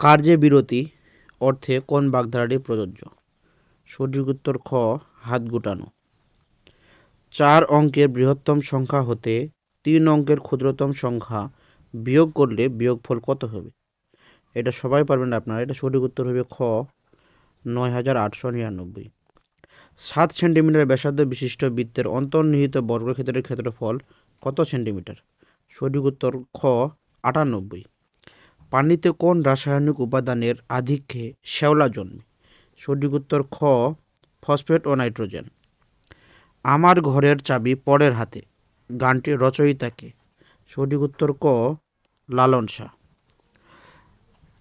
কার্যে বিরতি অর্থে কোন বাগধারাটি প্রযোজ্য? সঠিক উত্তর খ, হাত গুটানো। 4 অঙ্কের বৃহত্তম সংখ্যা হতে 3 অঙ্কের ক্ষুদ্রতম সংখ্যা বিয়োগ করলে বিয়োগফল কত হবে? এটা সবাই পারবেন আপনারা। এটা সঠিক উত্তর হবে খ, ৯,৮৯৯। 7 সেন্টিমিটার ব্যাসার্ধ বিশিষ্ট বৃত্তের অন্তর্নিহিত বর্গক্ষেত্রের ক্ষেত্রফল কত সেন্টিমিটার? সঠিক উত্তর খ, 98। পানিতে কোন রাসায়নিক উপাদানের আধিক্যে শ্যাওলা জন্মে? সঠিক উত্তর খ, ফসফেট ও নাইট্রোজেন। আমার ঘরের চাবি পরের হাতে গানটির রচয়িতা কে? সঠিক উত্তর ক, লালন শাহ।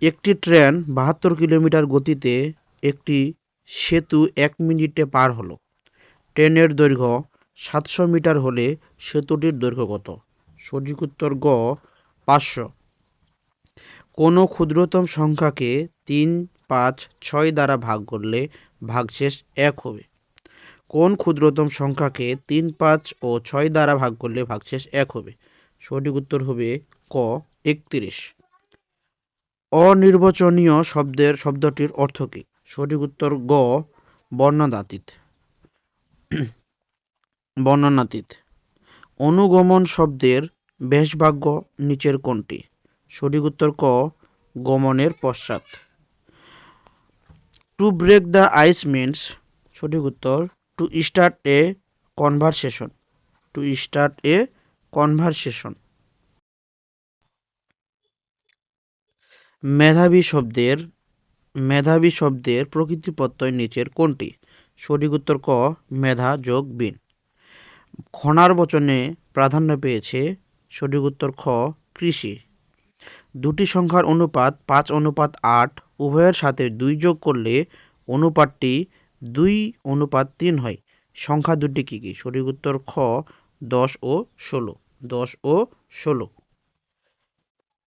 একটি ট্রেন 72 কিলোমিটার গতিতে একটি সেতু 1 মিনিটে পার হলো। ট্রেনের দৈর্ঘ্য 700 মিটার হলে সেতুটির দৈর্ঘ্য কত? সঠিক উত্তর গ, 500। কোনো ক্ষুদ্রতম সংখ্যাকে 3, 5, 6 দ্বারা ভাগ করলে ভাগশেষ 1 হবে। কোন ক্ষুদ্রতম সংখ্যাকে 3, 5 ও 6 দ্বারা ভাগ করলে ভাগশেষ 1 হবে? সঠিক উত্তর হবে ক, 31। অনির্বচনীয় শব্দটির অর্থ কী? সঠিক উত্তর গ, বর্ণনাতীত। অনুগমন শব্দের ব্যাসবাক্য নিচের কোনটি? সঠিক উত্তর ক, গমনের পশ্চাৎ। To break the ice means, সঠিক উত্তর to start a conversation. To start a conversation. মেধাবী শব্দের প্রকৃতি প্রত্যয় নিচের কোনটি? সঠিক উত্তর ক, মেধা যোগ বীন। খনার বচনে প্রাধান্য পেয়েছে। সঠিক উত্তর খ, কৃষি। দুটি সংখ্যার অনুপাত 5:8 উভয়ের সাথে 2 যোগ করলে অনুপাতটি 2:3 হয়। সংখ্যা দুটি কি কি? সঠিক উত্তর খ, 10 ও 16। 10 ও 16।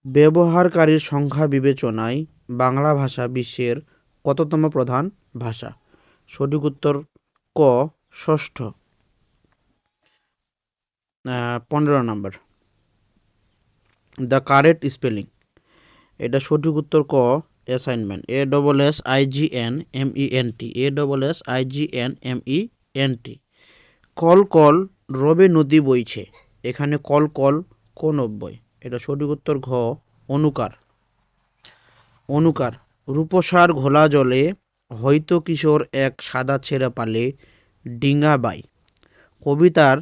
ব্যবহারকারীর সংখ্যা বিবেচনায় বাংলা ভাষা বিশ্বের কততম প্রধান ভাষা? সঠিক উত্তর ক, ষষ্ঠ। 15 নম্বর। দ্য কারেক্ট স্পেলিং, এটা সঠিক উত্তর ক, assignment. ASSIGNMENT। ASSIGNMENT। Call call রবে নদী বইছে, এখানে কল কল কোন অব্যয়? এটা সঠিক উত্তর ঘ, অনুকার। অনুকার। রূপসার ঘোলা জলে হয়তো কিশোর এক সাদা ছেঁড়া পালে ডিঙা বাই। কবিতার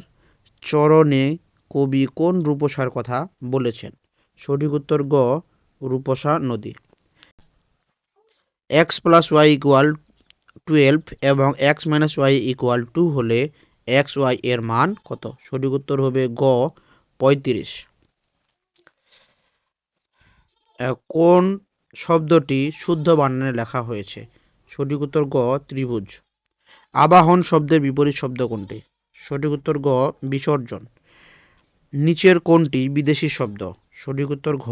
চরণে কবি কোন রূপসার কথা বলেছেন? সঠিক উত্তর গ, রূপসা নদী। x + y = 12 এবং x - y = 2 হলে x, y এর মান কত? সঠিক উত্তর হবে গ, 35। কোন শব্দটি শুদ্ধ বানানে লেখা হয়েছে? সঠিক উত্তর গ, ত্রিভুজ। আবাহন শব্দের বিপরীত শব্দ কোনটি? সঠিক উত্তর গ, বিসর্জন। নিচের কোনটি বিদেশি শব্দ? সঠিক উত্তর ঘ,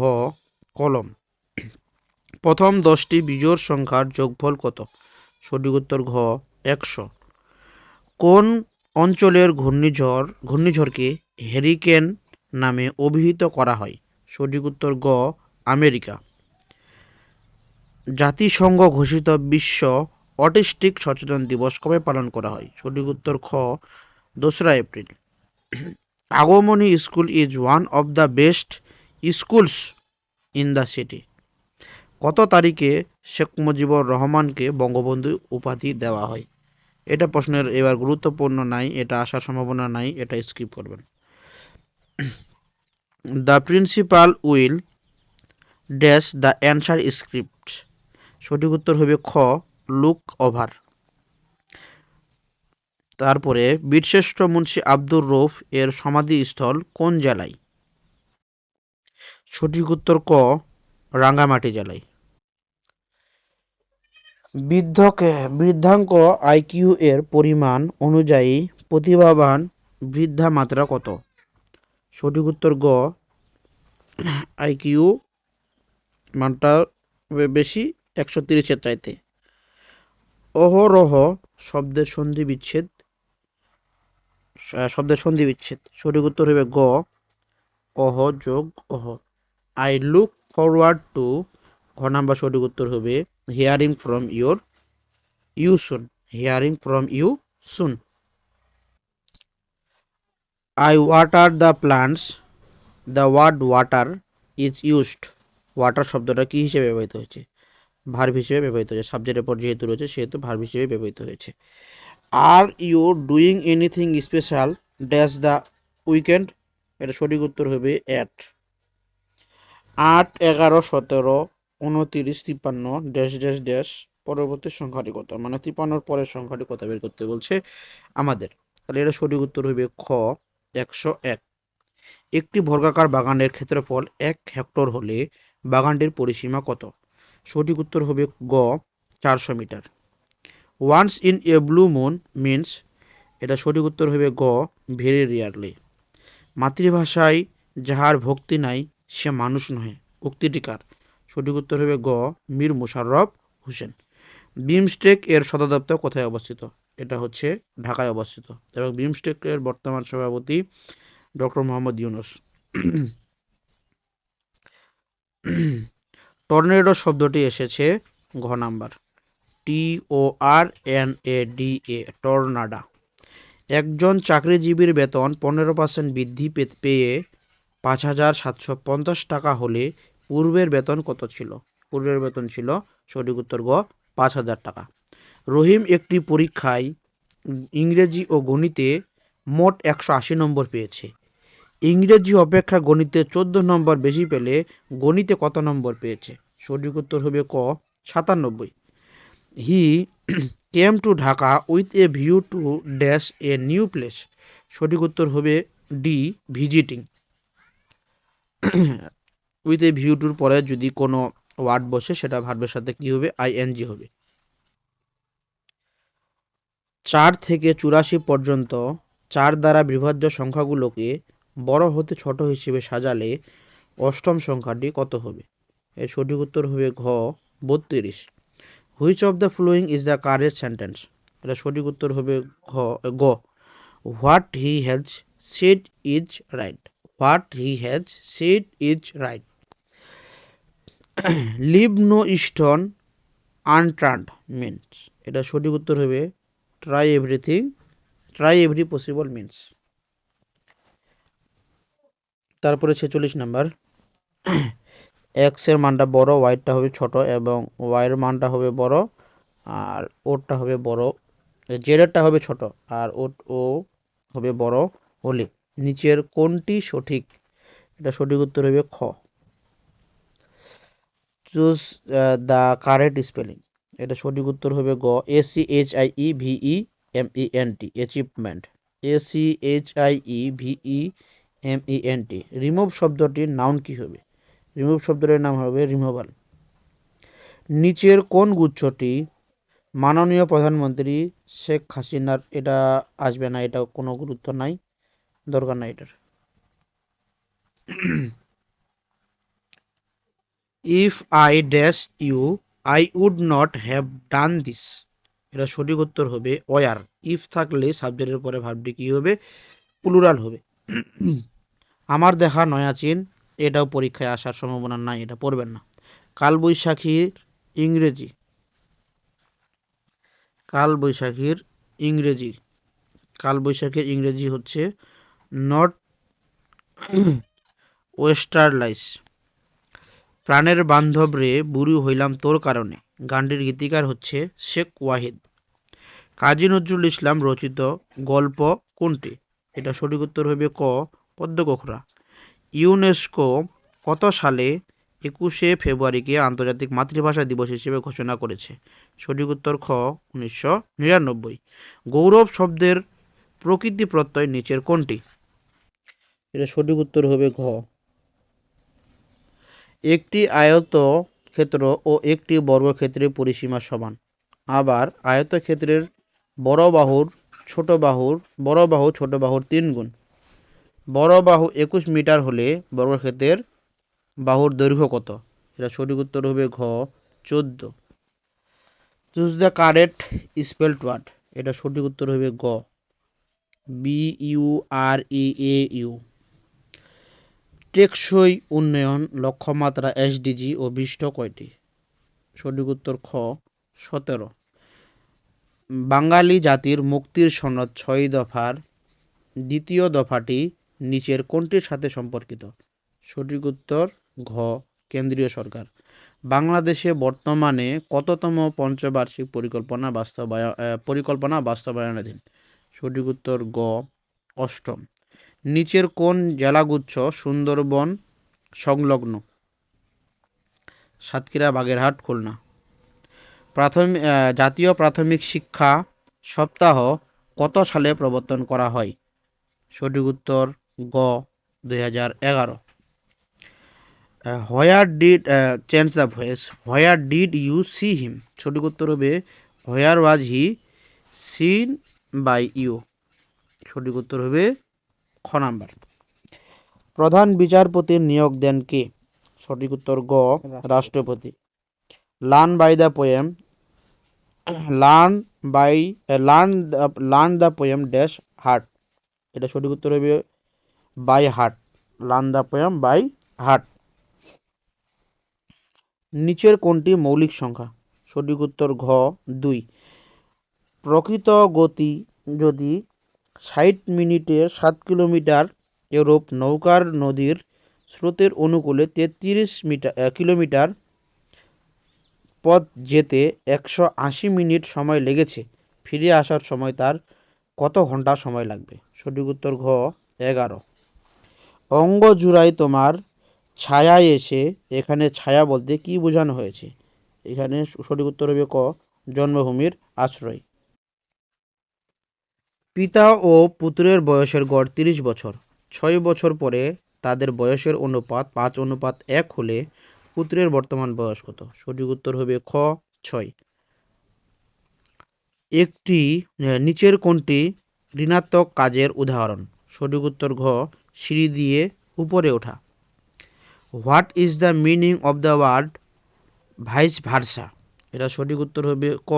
কলম। প্রথম 10টি বিজোড় সংখ্যার যোগফল কত? সঠিক উত্তর ঘ, 100। কোন অঞ্চলের ঘূর্ণিঝড়কে হ্যারিকেন নামে অভিহিত করা হয়? সঠিক উত্তর গ, আমেরিকা। জাতিসংঘ ঘোষিত বিশ্ব অটিস্টিক সচেতন দিবস কবে পালন করা হয়? সঠিক উত্তর খ, 2রা April. Agamani school is one of the best schools in the city. কত তারিখে শেখ মুজিবুর রহমানকে বঙ্গবন্ধু উপাধি দেওয়া হয়? এটা প্রশ্নের এবার গুরুত্বপূর্ণ নাই, এটা আসার সম্ভাবনা নাই, এটা স্কিপ করবেন। The principal will dash the answer script. সঠিক উত্তর হবে খ, লুক ওভার। তারপরে বীরশ্রেষ্ঠ মুন্সি আব্দুর রউফ এর সমাধিস্থল কোন জেলায়? সঠিক উত্তর ক, রাঙ্গামাটি জেলায়। বৃদ্ধাঙ্ক আইকিউ এর পরিমাণ অনুযায়ী প্রতিভাবান বৃদ্ধা মাত্রা কত? সঠিক উত্তর গ, আইকিউ মানটা বেশি 130-এর চাইতে। অহরহ শব্দের সন্ধি বিচ্ছেদ। সঠিক উত্তর হবে গ, অহ যোগ অহ। I look forward to number সঠিক উত্তর হবে hearing from you soon. Hearing from you soon. I water the plants, the word water is used. Water শব্দটা কি হিসেবে ব্যবহৃত হয়েছে? ভার্ব হিসেবে ব্যবহৃত হয়েছে। সাবজেক্টের পর যেহেতু রয়েছে সেহেতু ভার্ব হিসেবে ব্যবহৃত হয়েছে। Are you doing anything special dash the weekend? এটা সঠিক উত্তর হবে অ্যাট। 8, 11, 17, 29, 53 ড্যাশ ড্যাশ ড্যাশ পরবর্তী সংখ্যাটি কত? মানে 53 পরের সংখ্যাটি কত বের করতে বলছে আমাদের। তাহলে এটা সঠিক উত্তর হবে খ 101। একটি বর্গাকার বাগানের ক্ষেত্রফল 1 হেক্টর হলে বাগানটির পরিসীমা কত? সঠিক উত্তর হবে গ 400 meter. Once in a blue moon means? এটা সঠিক উত্তর হবে গ ভেরি রিয়ারলি। মাতৃভাষায় যাহার ভক্তি নাই সে মানুষ নহে, উক্তিটি কার? সঠিক উত্তর হবে গ মীর মোশাররফ হোসেন। বিমস্টেক এর সদর দপ্তর কোথায় অবস্থিত? এটা হচ্ছে ঢাকায় অবস্থিত এবং বিমস্টেক এর বর্তমান সভাপতি ডক্টর মোহাম্মদ ইউনুস। টর্নেডো শব্দটি এসেছে ঘ নাম্বার TORNADA টর্নাডা। একজন চাকরিজীবীর বেতন 15% বৃদ্ধি পেয়ে 5,750 টাকা হলে পূর্বের বেতন কত ছিল? পূর্বের বেতন ছিল সঠিক উত্তর গ 5,000 টাকা। রহিম একটি পরীক্ষায় ইংরেজি ও গণিতে মোট 180 নম্বর পেয়েছে। ইংরেজি অপেক্ষা গণিতে 14 নম্বর বেশি পেলে গণিতে কত নম্বর পেয়েছে? সঠিক উত্তর হবে ক 97। He came to Dhaka with a view to dash a new place. সঠিক উত্তর হবে D visiting. With a view টুর পরে যদি কোনো ওয়ার্ড বসে সেটা ভার্বের সাথে কি হবে? আইএনজি হবে। 4 থেকে 84 পর্যন্ত 4 দ্বারা বিভাজ্য সংখ্যাগুলোকে বড় হতে ছোট হিসেবে সাজালে অষ্টম সংখ্যাটি কত হবে? এর সঠিক উত্তর হবে ঘ 32। Which of the following is the correct sentence? এটা সঠিক উত্তর হবে গ what he has said is right. What he has said is right. Leave no stone unturned means? এটা সঠিক উত্তর হবে ট্রাই এভরি পসিবল মিন্স। তারপরে 46 নাম্বার এক্স এর মানটা বড়, ওয়াইটা হবে ছোট এবং ওয়াই এর মানটা হবে বড় আর ওটা হবে বড়, জেড এরটা হবে ছোট আর ও হবে বড় হলে নিচের কোনটি সঠিক? এটা সঠিক উত্তর হবে খ। Choose the correct spelling. এটা সঠিক উত্তর হবে গ ACHIEVEMENT অ্যাচিভমেন্ট। ACHIEVEMENT। রিমুভ শব্দটির নাউন কি হবে? রিমুভ শব্দটির নাম হবে রিমুভাল। নিচের কোন গুচ্ছটি মাননীয় প্রধানমন্ত্রী শেখ হাসিনার? এটা আসবে না, এটা কোনো গুরুত্ব নাই, দরকার নাই এটার। If I dash you I would not have done this. এটা সঠিক উত্তর হবে ওয়ার। ইফ থাকলে সাবজেক্টের পরে ভার্বটি কি হবে? প্লুরাল হবে। আমার দেখা নয়া চীন, এটাও পরীক্ষায় আসার সম্ভাবনা নাই, এটা পড়বেন না। কালবৈশাখীর ইংরেজি। কালবৈশাখীর ইংরেজি হচ্ছে নট ওয়েস্টার্লাইস। প্রাণের বান্ধব রে বুড়ি হইলাম তোর কারণে গানটির গীতিকার হচ্ছে শেখ ওয়াহিদ। কাজী নজরুল ইসলাম রচিত গল্প কোনটি? এটা সঠিক উত্তর হবে ক পদ্মকোখরা। ইউনেস্কো কত সালে 21শে ফেব্রুয়ারিকে আন্তর্জাতিক মাতৃভাষা দিবস হিসেবে ঘোষণা করেছে? সঠিক উত্তর খ 1999। গৌরব শব্দের প্রকৃতি প্রত্যয় নিচের কোনটি? এটা সঠিক উত্তর হবে ঘ। একটি আয়তক্ষেত্র ও একটি বর্গক্ষেত্রের পরিসীমা সমান। আবার আয়তক্ষেত্রের বড় বাহুর ছোট বাহুর 3 গুণ। বড় বাহু 21 মিটার হলে বর্গক্ষেত্রের বাহুর দৈর্ঘ্য কত? এটা সঠিক উত্তর হবে ঘ 14। Choose the correct spelled word. এটা সঠিক উত্তর হবে গ BUREAU। টেকসই উন্নয়ন লক্ষ্যমাত্রা SDG ও বিশিষ্ট কয়টি? সঠিক উত্তর খ 17। বাঙালি জাতির মুক্তির সনদ 6 দফার দ্বিতীয় দফাটি নিচের কোনটির সাথে সম্পর্কিত? সঠিক উত্তর ঘ কেন্দ্রীয় সরকার। বাংলাদেশে বর্তমানে কততম পঞ্চবার্ষিক পরিকল্পনা বাস্তবায়নাধীন? সঠিক উত্তর গ অষ্টম। নিচের কোন জেলাগুচ্ছ সুন্দরবন সংলগ্ন? সাতক্ষীরা, বাগেরহাট, খুলনা। জাতীয় প্রাথমিক শিক্ষা সপ্তাহ কত সালে প্রবর্তন করা হয়? সঠিক উত্তর গ 2011। Where did change the voice, where did you see him? সঠিক উত্তর হবে where was he seen by you? সঠিক উত্তর হবে খ নাম্বার। প্রধান বিচারপতির নিয়োগ দেন কে? সঠিক উত্তর গ রাষ্ট্রপতি। Learn by the poem, learn the poem dash heart? এটা সঠিক উত্তর হবে by heart. Learn the poem by heart. নিচের কোনটি মৌলিক সংখ্যা? সঠিক উত্তর ঘ 2। প্রকৃত গতি যদি 60 মিনিটে 7 কিলোমিটার এরূপ নৌকার নদীর স্রোতের অনুকূলে 33 কিলোমিটার পথ যেতে 180 মিনিট সময় লেগেছে, ফিরে আসার সময় তার কত ঘন্টা সময় লাগবে? সঠিক উত্তর ঘ 11। অঙ্গ জুড়াই তোমার ছায়া এসে, এখানে ছায়া বলতে কি বোঝানো হয়েছে? এখানে সঠিক উত্তর হবে ক জন্মভূমির আশ্রয়। পিতা ও পুত্রের বয়সের গড় 30 বছর। 6 বছর পরে তাদের বয়সের অনুপাত 5:1 হলে পুত্রের বর্তমান বয়স কত? সঠিক উত্তর হবে খ 6। নিচের কোনটি ঋণাত্মক কাজের উদাহরণ? সঠিক উত্তর ঘ সিঁড়ি দিয়ে উপরে ওঠা। What is the meaning of the word vice versa? এটা সঠিক উত্তর হবে ক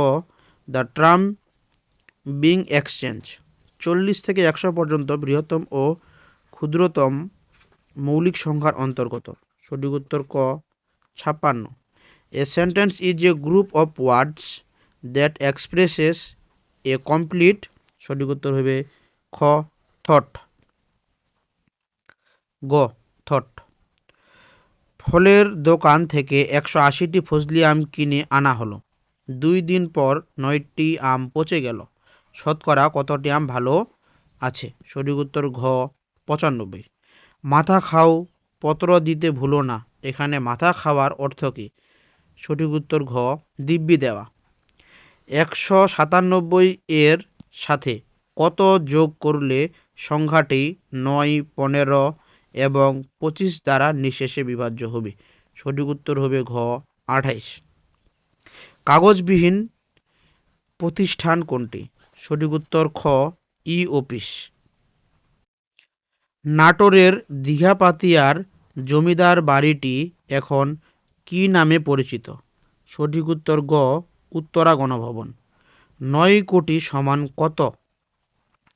দ্য টার্ম বিং এক্সচেঞ্জ। 40 থেকে 100 পর্যন্ত বৃহত্তম ও ক্ষুদ্রতম মৌলিক সংখ্যার অন্তর্গত। সঠিক উত্তর ক 56। A sentence is a group of words that expresses A complete. সঠিক উত্তর হবে খ থট। গ থট। ফলের দোকান থেকে 180টি ফজলি আম কিনে আনা হলো। 2 দিন পর 9টি আম পচে গেল। শতকরা কতটি আম ভালো আছে? সঠিক উত্তর ঘ 95। মাথা খাও পত্র দিতে ভুলো না, এখানে মাথা খাওয়ার অর্থ কী? সঠিক উত্তর ঘ দিব্যি দেওয়া। 197 এর সাথে কত যোগ করলে সংখ্যাটি 9, 15 এবং 25 দ্বারা নিঃশেষে বিভাজ্য হবে? সঠিক উত্তর হবে ঘ 28। কাগজবিহীন প্রতিষ্ঠান কোনটি? সঠিক উত্তর খ ই অফিস। নাটোরের দীঘাপাতিয়ার জমিদার বাড়িটি এখন কি নামে পরিচিত? সঠিক উত্তর গ উত্তরা গণভবন। 9 কোটি সমান কত?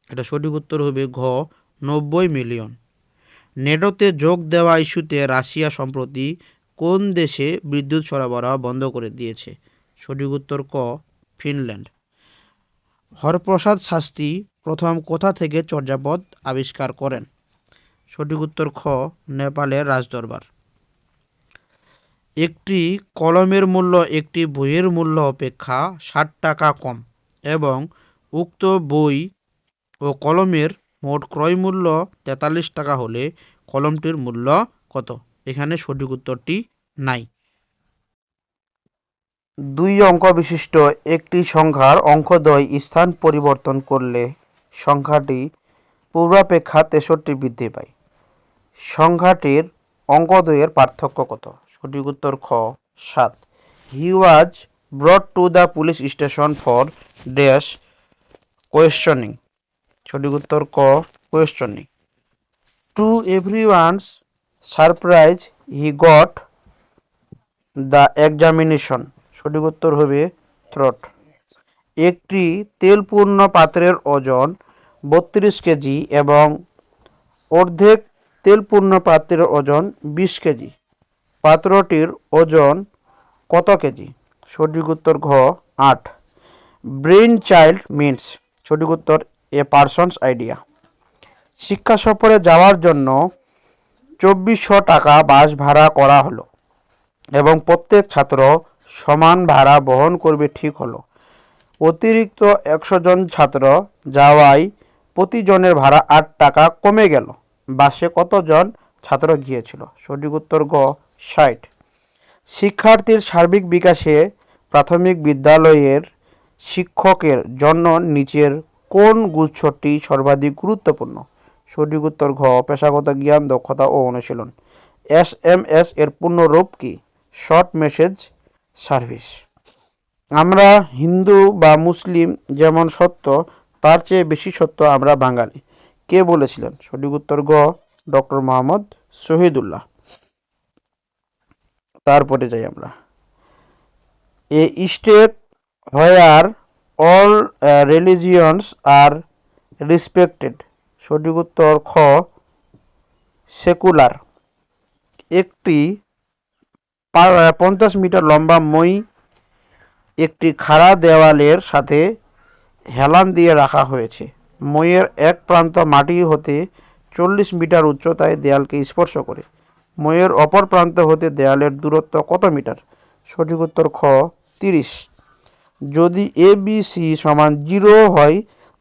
এটা সঠিক উত্তর হবে ঘ 90 মিলিয়ন। নেটোতে যোগ দেওয়া ইস্যুতে রাশিয়া সম্প্রতি কোন দেশে বিদ্যুৎ সরবরাহ বন্ধ করে দিয়েছে? সঠিক উত্তর ক ফিনল্যান্ড। হরপ্রসাদ শাস্ত্রী প্রথম কোথা থেকে চর্যাপদ আবিষ্কার করেন? সঠিক উত্তর খ নেপালের রাজদরবার। একটি কলমের মূল্য একটি বইয়ের মূল্য অপেক্ষা 60 টাকা কম এবং উক্ত বই ও কলমের মোট ক্রয় মূল্য 43 টাকা হলে কলমটির মূল্য কত? এখানে সঠিক উত্তরটি নাই। 2 অঙ্ক বিশিষ্ট একটি সংখ্যার অঙ্কদ্বয় স্থান পরিবর্তন করলে সংখ্যাটি পূর্বাপেক্ষা 63 বৃদ্ধি পায়। সংখ্যাটির অঙ্কদ্বয়ের পার্থক্য কত? সঠিক উত্তর খ 7। He was brought to the police station for dash questioning. সঠিক উত্তর ক questioning. To everyone's surprise he got the examination. সঠিক উত্তর হবে থ্রট। একটি তেলপূর্ণ পাত্রের ওজন 32 কেজি এবং অর্ধেক তেলপূর্ণ পাত্রের ওজন 20 কেজি। পাত্রটির ওজন কত কেজি? সঠিক উত্তর ঘ 8। ব্রেইন চাইল্ড মিনস, সঠিক উত্তর এ পারসনস আইডিয়া। শিক্ষা সফরে যাওয়ার জন্য 2400 টাকা বাস ভাড়া করা হলো এবং প্রত্যেক ছাত্র সমান ভাড়া বহন করবে, ঠিক হলো। অতিরিক্ত 100 জন ছাত্র যাওয়ায় প্রতিজনের ভাড়া 8 টাকা কমে গেল। বাসে কতজন ছাত্র গিয়েছিল? সঠিক উত্তর গ 60। শিক্ষার্থীর সার্বিক বিকাশে প্রাথমিক বিদ্যালয়ের শিক্ষকের জন্য নিচের কোন গুচ্ছটি সর্বাধিক গুরুত্বপূর্ণ? সঠিক উত্তর ঘ পেশাগত জ্ঞান, দক্ষতা ও অনুশীলন। SMS এর পূর্ণরূপ কি? Short message service. আমরা হিন্দু বা মুসলিম যেমন সত্য, তার চেয়ে বেশি সত্য আমরা বাঙালি, কে বলেছিলেন? সঠিক উত্তর গ ডক্টর মোহাম্মদ শহীদুল্লাহ। তারপরে যাই আমরা, a state where all religions are respected. সঠিক উত্তর খ সেকুলার। একটি 50 মিটার লম্বা মই একটি খাড়া দেওয়ালের সাথে হেলান দিয়ে রাখা হয়েছে। মইয়ের এক প্রান্ত মাটি হতে 40 মিটার উচ্চতায় দেয়ালকে স্পর্শ করে। মইয়ের অপর প্রান্ত হতে দেয়ালের দূরত্ব কত মিটার? সঠিক উত্তর খ 30। যদি ABC সমান 0 হয়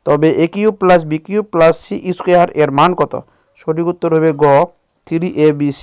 তবে AQ plus BQ plus C square এর মান কত? সঠিক উত্তর হবে গ 3ABC।